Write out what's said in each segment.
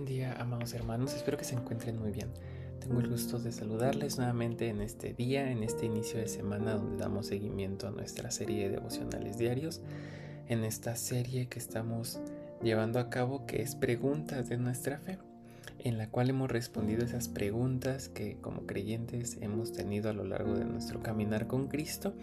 Buen día, amados hermanos, espero que se encuentren muy bien. Tengo el gusto de saludarles nuevamente en este día, en este inicio de semana donde damos seguimiento a nuestra serie de devocionales diarios, en esta serie que estamos llevando a cabo que es Preguntas de nuestra fe, en la cual hemos respondido esas preguntas que como creyentes hemos tenido a lo largo de nuestro caminar con Cristo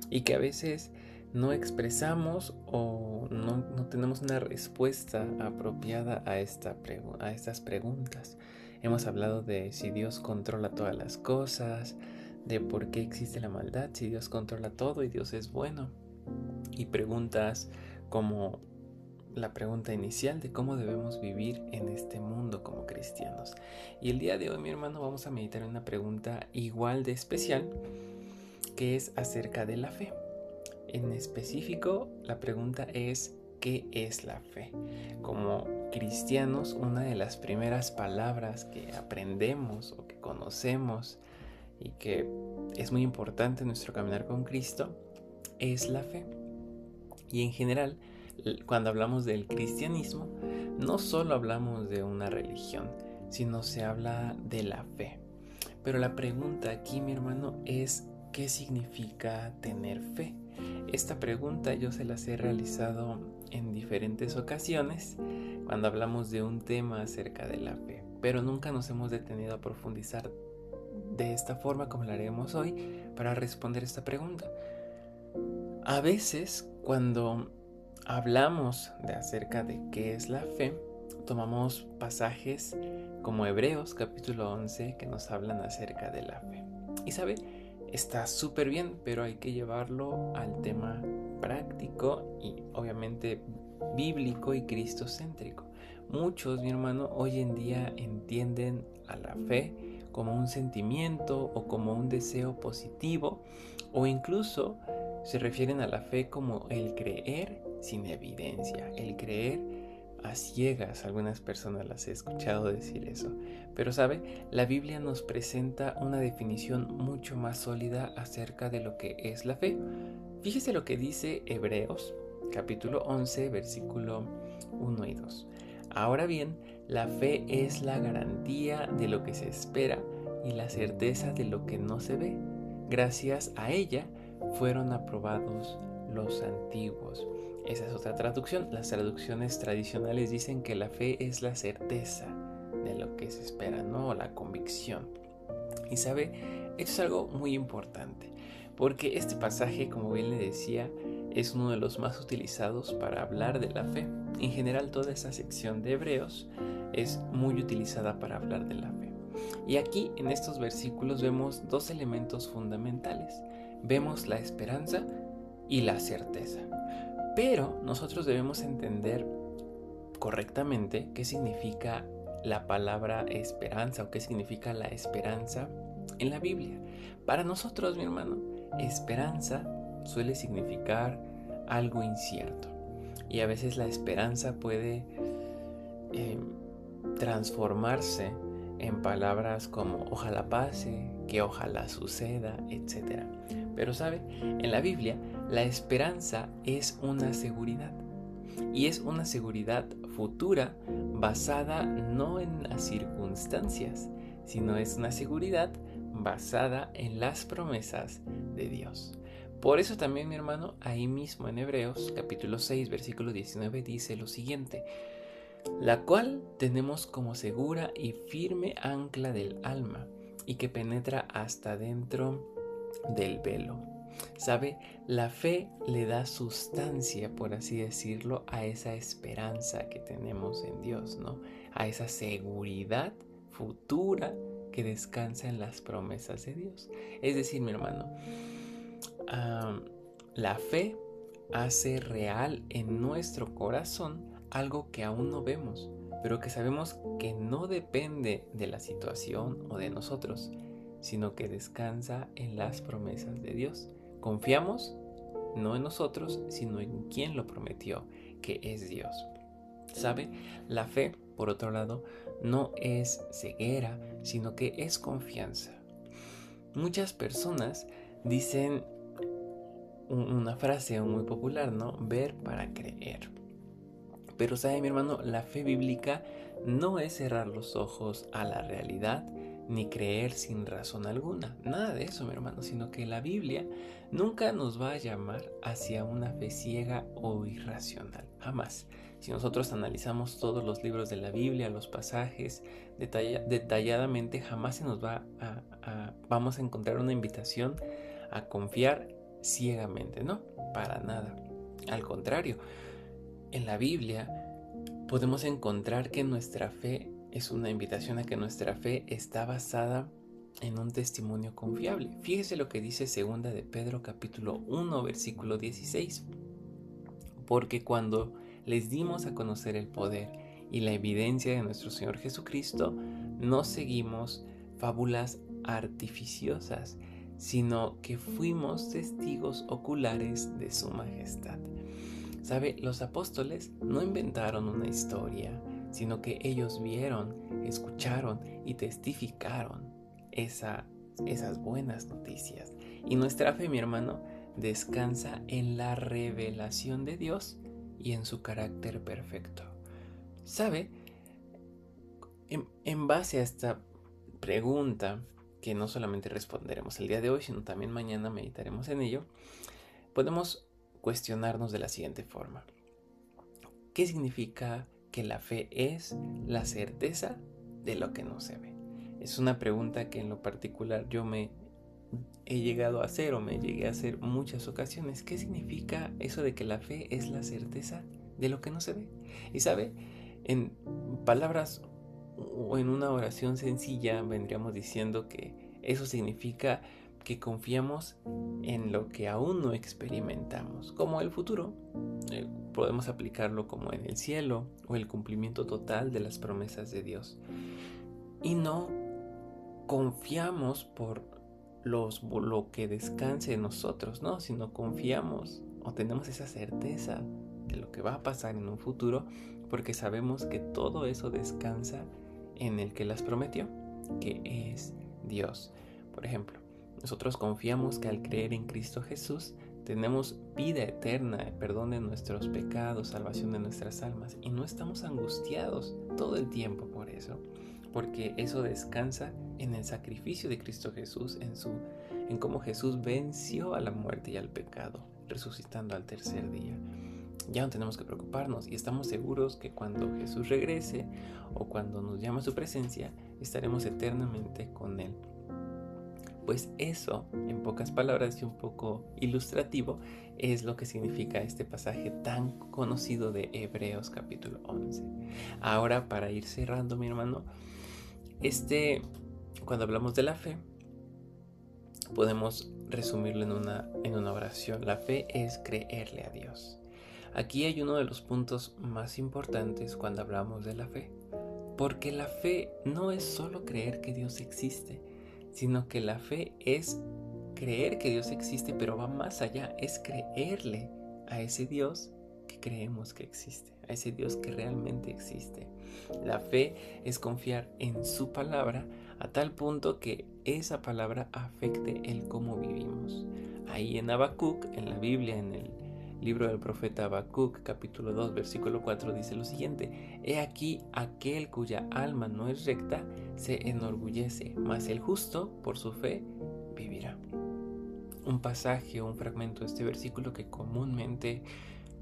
y que a veces no expresamos o no tenemos una respuesta apropiada a estas preguntas. Hemos hablado de si Dios controla todas las cosas, de por qué existe la maldad, si Dios controla todo y Dios es bueno. Y preguntas como la pregunta inicial de cómo debemos vivir en este mundo como cristianos. Y el día de hoy, mi hermano, vamos a meditar en una pregunta igual de especial, que es acerca de la fe. En específico, la pregunta es, ¿qué es la fe? Como cristianos, una de las primeras palabras que aprendemos o que conocemos y que es muy importante en nuestro caminar con Cristo es la fe. Y en general, cuando hablamos del cristianismo, no solo hablamos de una religión, sino se habla de la fe. Pero la pregunta aquí, mi hermano, es ¿qué significa tener fe? Esta pregunta yo se las he realizado en diferentes ocasiones cuando hablamos de un tema acerca de la fe, pero nunca nos hemos detenido a profundizar de esta forma como lo haremos hoy para responder esta pregunta. A veces, cuando hablamos de acerca de qué es la fe, tomamos pasajes como Hebreos capítulo 11 que nos hablan acerca de la fe. Y sabe, está súper bien, pero hay que llevarlo al tema práctico y obviamente bíblico y cristocéntrico. Muchos, mi hermano, hoy en día entienden a la fe como un sentimiento o como un deseo positivo, o incluso se refieren a la fe como el creer sin evidencia, el creer a ciegas. Algunas personas las he escuchado decir eso. Pero sabe, la Biblia nos presenta una definición mucho más sólida acerca de lo que es la fe. Fíjese lo que dice Hebreos, capítulo 11, versículo 1 y 2. Ahora bien, la fe es la garantía de lo que se espera y la certeza de lo que no se ve. Gracias a ella fueron aprobados los antiguos. Esa es otra traducción. Las traducciones tradicionales dicen que la fe es la certeza de lo que se espera, ¿no? O la convicción. Y sabe, esto es algo muy importante, porque este pasaje, como bien le decía, es uno de los más utilizados para hablar de la fe. En general, toda esa sección de Hebreos es muy utilizada para hablar de la fe. Y aquí, en estos versículos, vemos dos elementos fundamentales. Vemos la esperanza y la certeza. Pero nosotros debemos entender correctamente qué significa la palabra esperanza o qué significa la esperanza en la Biblia. Para nosotros, mi hermano, esperanza suele significar algo incierto. Y a veces la esperanza puede transformarse en palabras como ojalá pase, que ojalá suceda, etc. Pero sabe, en la Biblia la esperanza es una seguridad. Y es una seguridad futura basada no en las circunstancias, sino es una seguridad basada en las promesas de Dios. Por eso también, mi hermano, ahí mismo en Hebreos capítulo 6 versículo 19 dice lo siguiente: la cual tenemos como segura y firme ancla del alma y que penetra hasta dentro del velo. ¿Sabe? La fe le da sustancia, por así decirlo, a esa esperanza que tenemos en Dios, ¿no? A esa seguridad futura que descansa en las promesas de Dios. Es decir, mi hermano, la fe hace real en nuestro corazón algo que aún no vemos, pero que sabemos que no depende de la situación o de nosotros, sino que descansa en las promesas de Dios. Confiamos no en nosotros, sino en quien lo prometió, que es Dios. ¿Sabe? La fe, por otro lado, no es ceguera, sino que es confianza. Muchas personas dicen una frase muy popular, ¿no? Ver para creer. Pero sabe, mi hermano, la fe bíblica no es cerrar los ojos a la realidad ni creer sin razón alguna. Nada de eso, mi hermano, sino que la Biblia nunca nos va a llamar hacia una fe ciega o irracional. Jamás. Si nosotros analizamos todos los libros de la Biblia, los pasajes detalladamente, jamás se nos vamos a encontrar una invitación a confiar ciegamente, ¿no? Para nada. Al contrario, en la Biblia podemos encontrar que nuestra fe es una invitación a que nuestra fe está basada en un testimonio confiable. Fíjese lo que dice 2 de Pedro capítulo 1 versículo 16. Porque cuando les dimos a conocer el poder y la evidencia de nuestro Señor Jesucristo, no seguimos fábulas artificiosas, sino que fuimos testigos oculares de su majestad. ¿Sabe? Los apóstoles no inventaron una historia, sino que ellos vieron, escucharon y testificaron esas buenas noticias. Y nuestra fe, mi hermano, descansa en la revelación de Dios y en su carácter perfecto. ¿Sabe? En base a esta pregunta, que no solamente responderemos el día de hoy, sino también mañana meditaremos en ello, podemos cuestionarnos de la siguiente forma. ¿Qué significa que la fe es la certeza de lo que no se ve? Es una pregunta que en lo particular yo me he llegado a hacer o me llegué a hacer muchas ocasiones. ¿Qué significa eso de que la fe es la certeza de lo que no se ve? Y sabe, en palabras o en una oración sencilla vendríamos diciendo que eso significa que confiamos en lo que aún no experimentamos, como el futuro. Podemos aplicarlo como en el cielo o el cumplimiento total de las promesas de Dios. Y no confiamos por lo que descanse en nosotros, no, sino confiamos o tenemos esa certeza de lo que va a pasar en un futuro porque sabemos que todo eso descansa en el que las prometió, que es Dios. Por ejemplo, nosotros confiamos que al creer en Cristo Jesús tenemos vida eterna, perdón de nuestros pecados, salvación de nuestras almas y no estamos angustiados todo el tiempo por eso, porque eso descansa en el sacrificio de Cristo Jesús, en cómo Jesús venció a la muerte y al pecado, resucitando al tercer día. Ya no tenemos que preocuparnos y estamos seguros que cuando Jesús regrese o cuando nos llame a su presencia, estaremos eternamente con Él. Pues eso, en pocas palabras y un poco ilustrativo, es lo que significa este pasaje tan conocido de Hebreos capítulo 11. Ahora, para ir cerrando, mi hermano, cuando hablamos de la fe, podemos resumirlo en una oración. La fe es creerle a Dios. Aquí hay uno de los puntos más importantes cuando hablamos de la fe, porque la fe no es solo creer que Dios existe, sino que la fe es creer que Dios existe, pero va más allá, es creerle a ese Dios que creemos que existe, a ese Dios que realmente existe. La fe es confiar en su palabra a tal punto que esa palabra afecte el cómo vivimos. Ahí en Habacuc, en la Biblia, en el libro del profeta Habacuc, capítulo 2, versículo 4, dice lo siguiente: He aquí aquel cuya alma no es recta se enorgullece, mas el justo por su fe vivirá. Un pasaje o un fragmento de este versículo que comúnmente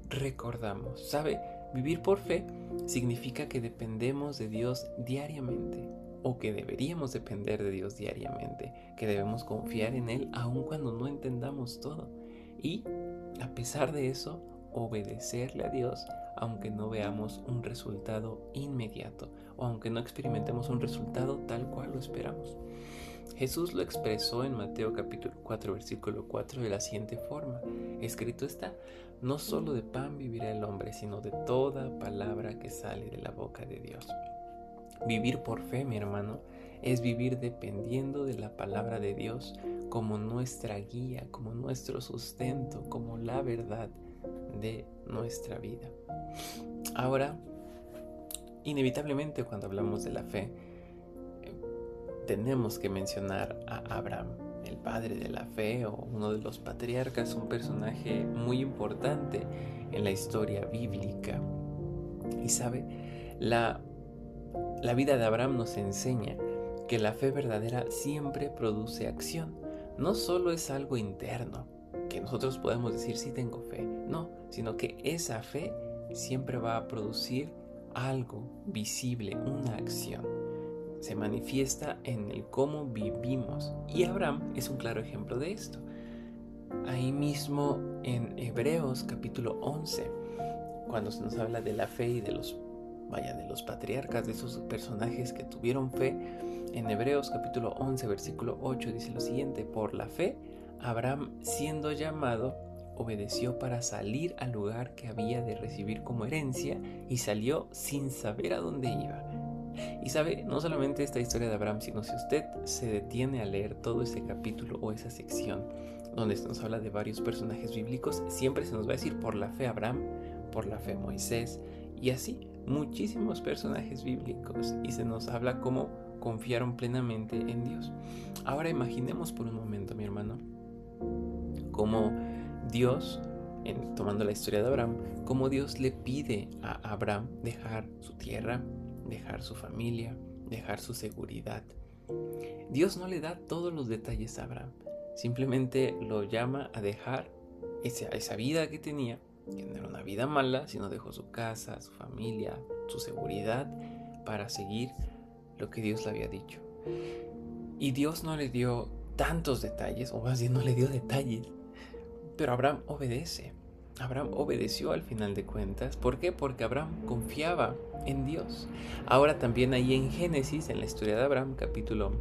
recordamos. ¿Sabe? Vivir por fe significa que dependemos de Dios diariamente, o que deberíamos depender de Dios diariamente, que debemos confiar en Él aun cuando no entendamos todo. Y a pesar de eso, obedecerle a Dios aunque no veamos un resultado inmediato o aunque no experimentemos un resultado tal cual lo esperamos. Jesús lo expresó en Mateo capítulo 4 versículo 4 de la siguiente forma: escrito está, no solo de pan vivirá el hombre, sino de toda palabra que sale de la boca de Dios. Vivir por fe, mi hermano, es vivir dependiendo de la palabra de Dios como nuestra guía, como nuestro sustento, como la verdad de nuestra vida. Ahora, inevitablemente cuando hablamos de la fe, tenemos que mencionar a Abraham, el padre de la fe o uno de los patriarcas, un personaje muy importante en la historia bíblica. Y sabe, la vida de Abraham nos enseña que la fe verdadera siempre produce acción. No solo es algo interno, que nosotros podemos decir sí tengo fe, no, sino que esa fe siempre va a producir algo visible, una acción. Se manifiesta en el cómo vivimos. Y Abraham es un claro ejemplo de esto. Ahí mismo en Hebreos capítulo 11, cuando se nos habla de la fe y de los patriarcas, de esos personajes que tuvieron fe, en Hebreos capítulo 11, versículo 8 dice lo siguiente: por la fe, Abraham, siendo llamado, obedeció para salir al lugar que había de recibir como herencia y salió sin saber a dónde iba. Y sabe, no solamente esta historia de Abraham, sino si usted se detiene a leer todo ese capítulo o esa sección donde se nos habla de varios personajes bíblicos, siempre se nos va a decir por la fe Abraham, por la fe Moisés, y así muchísimos personajes bíblicos, y se nos habla cómo confiaron plenamente en Dios. Ahora imaginemos por un momento, mi hermano, cómo Dios, tomando la historia de Abraham, cómo Dios le pide a Abraham dejar su tierra, dejar su familia, dejar su seguridad. Dios no le da todos los detalles a Abraham, simplemente lo llama a dejar esa vida que tenía, que no era una vida mala, sino dejó su casa, su familia, su seguridad para seguir lo que Dios le había dicho. Y Dios no le dio tantos detalles, o más bien no le dio detalles, pero Abraham obedece. Abraham obedeció al final de cuentas. ¿Por qué? Porque Abraham confiaba en Dios. Ahora también ahí en Génesis, en la historia de Abraham, capítulo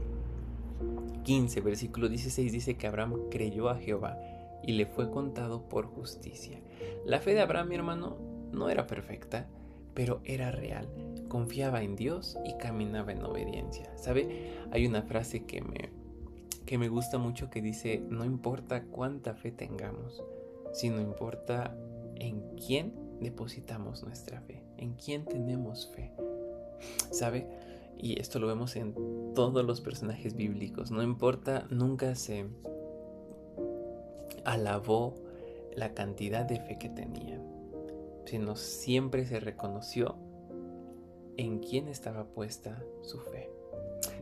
15, versículo 16, dice que Abraham creyó a Jehová y le fue contado por justicia. La fe de Abraham, mi hermano, no era perfecta, pero era real. Confiaba en Dios y caminaba en obediencia. ¿Sabe? Hay una frase que me gusta mucho que dice: no importa cuánta fe tengamos, sino importa en quién depositamos nuestra fe, en quién tenemos fe. ¿Sabe? Y esto lo vemos en todos los personajes bíblicos. No importa, nunca se alabó la cantidad de fe que tenían, sino siempre se reconoció en quién estaba puesta su fe.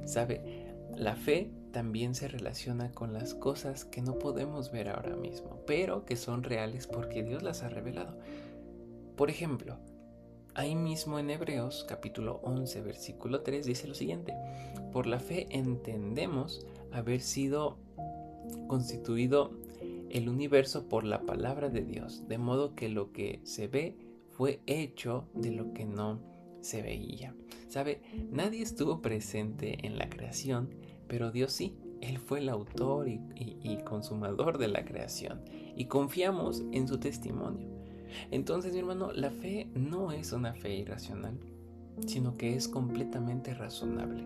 ¿Sabe? La fe también se relaciona con las cosas que no podemos ver ahora mismo, pero que son reales porque Dios las ha revelado. Por ejemplo, ahí mismo en Hebreos capítulo 11 versículo 3 dice lo siguiente: por la fe entendemos haber sido constituido el universo por la palabra de Dios, de modo que lo que se ve fue hecho de lo que no se veía. ¿Sabe? Nadie estuvo presente en la creación, pero Dios sí. Él fue el autor y consumador de la creación, y confiamos en su testimonio. Entonces, mi hermano, la fe no es una fe irracional, sino que es completamente razonable.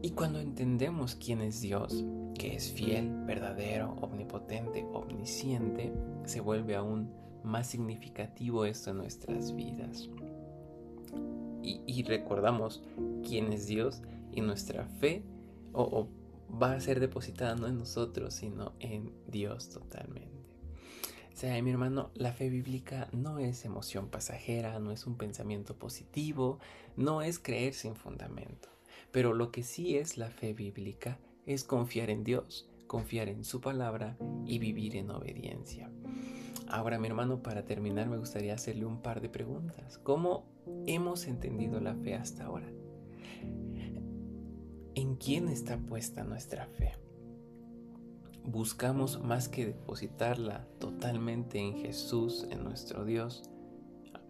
Y cuando entendemos quién es Dios, que es fiel, verdadero, omnipotente, omnisciente, se vuelve aún más significativo esto en nuestras vidas. Y recordamos quién es Dios, y nuestra fe va a ser depositada no en nosotros, sino en Dios totalmente. O sea, mi hermano, la fe bíblica no es emoción pasajera, no es un pensamiento positivo, no es creer sin fundamento. Pero lo que sí es la fe bíblica es confiar en Dios, confiar en su palabra y vivir en obediencia. Ahora, mi hermano, para terminar me gustaría hacerle un par de preguntas. ¿Cómo hemos entendido la fe hasta ahora? ¿En quién está puesta nuestra fe? Buscamos, más que depositarla totalmente en Jesús, en nuestro Dios,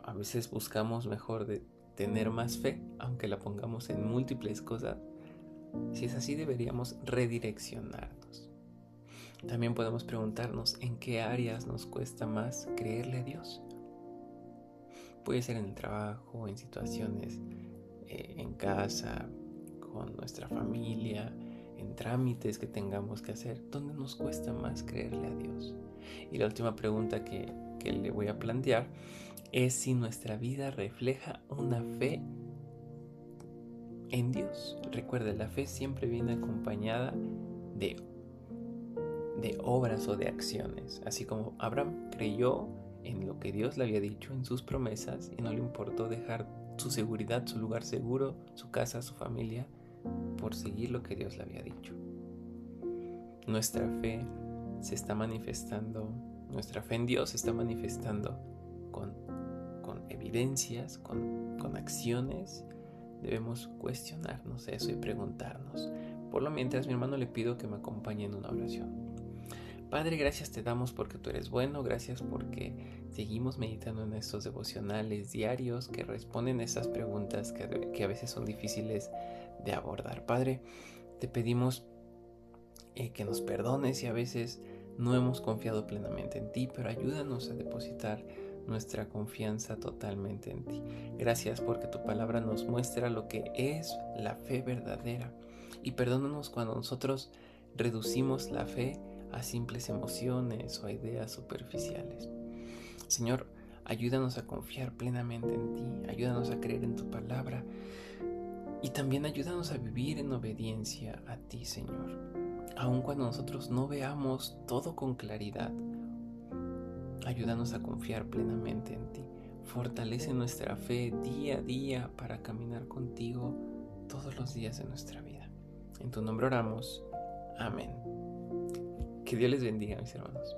a veces buscamos mejor de tener más fe, aunque la pongamos en múltiples cosas. Si es así, deberíamos redireccionarnos. También podemos preguntarnos en qué áreas nos cuesta más creerle a Dios. Puede ser en el trabajo, en situaciones en casa, con nuestra familia, en trámites que tengamos que hacer. ¿Dónde nos cuesta más creerle a Dios? Y la última pregunta que le voy a plantear es si nuestra vida refleja una fe en Dios. Recuerde, la fe siempre viene acompañada de obras o de acciones. Así como Abraham creyó en lo que Dios le había dicho, en sus promesas, y no le importó dejar su seguridad, su lugar seguro, su casa, su familia, por seguir lo que Dios le había dicho. Nuestra fe se está manifestando, nuestra fe en Dios se está manifestando con evidencias, con acciones. Debemos cuestionarnos eso y preguntarnos. Por lo mientras, mi hermano, le pido que me acompañe en una oración. Padre, gracias te damos porque tú eres bueno, gracias porque seguimos meditando en estos devocionales diarios que responden a estas preguntas que a veces son difíciles de abordar. Padre, te pedimos que nos perdones si a veces no hemos confiado plenamente en ti, pero ayúdanos a depositar nuestra confianza totalmente en ti. Gracias porque tu palabra nos muestra lo que es la fe verdadera, y perdónanos cuando nosotros reducimos la fe a simples emociones o a ideas superficiales. Señor, ayúdanos a confiar plenamente en ti, ayúdanos a creer en tu palabra y también ayúdanos a vivir en obediencia a ti, Señor. Aun cuando nosotros no veamos todo con claridad, ayúdanos a confiar plenamente en ti. Fortalece nuestra fe día a día para caminar contigo todos los días de nuestra vida. En tu nombre oramos. Amén. Que Dios les bendiga, mis hermanos.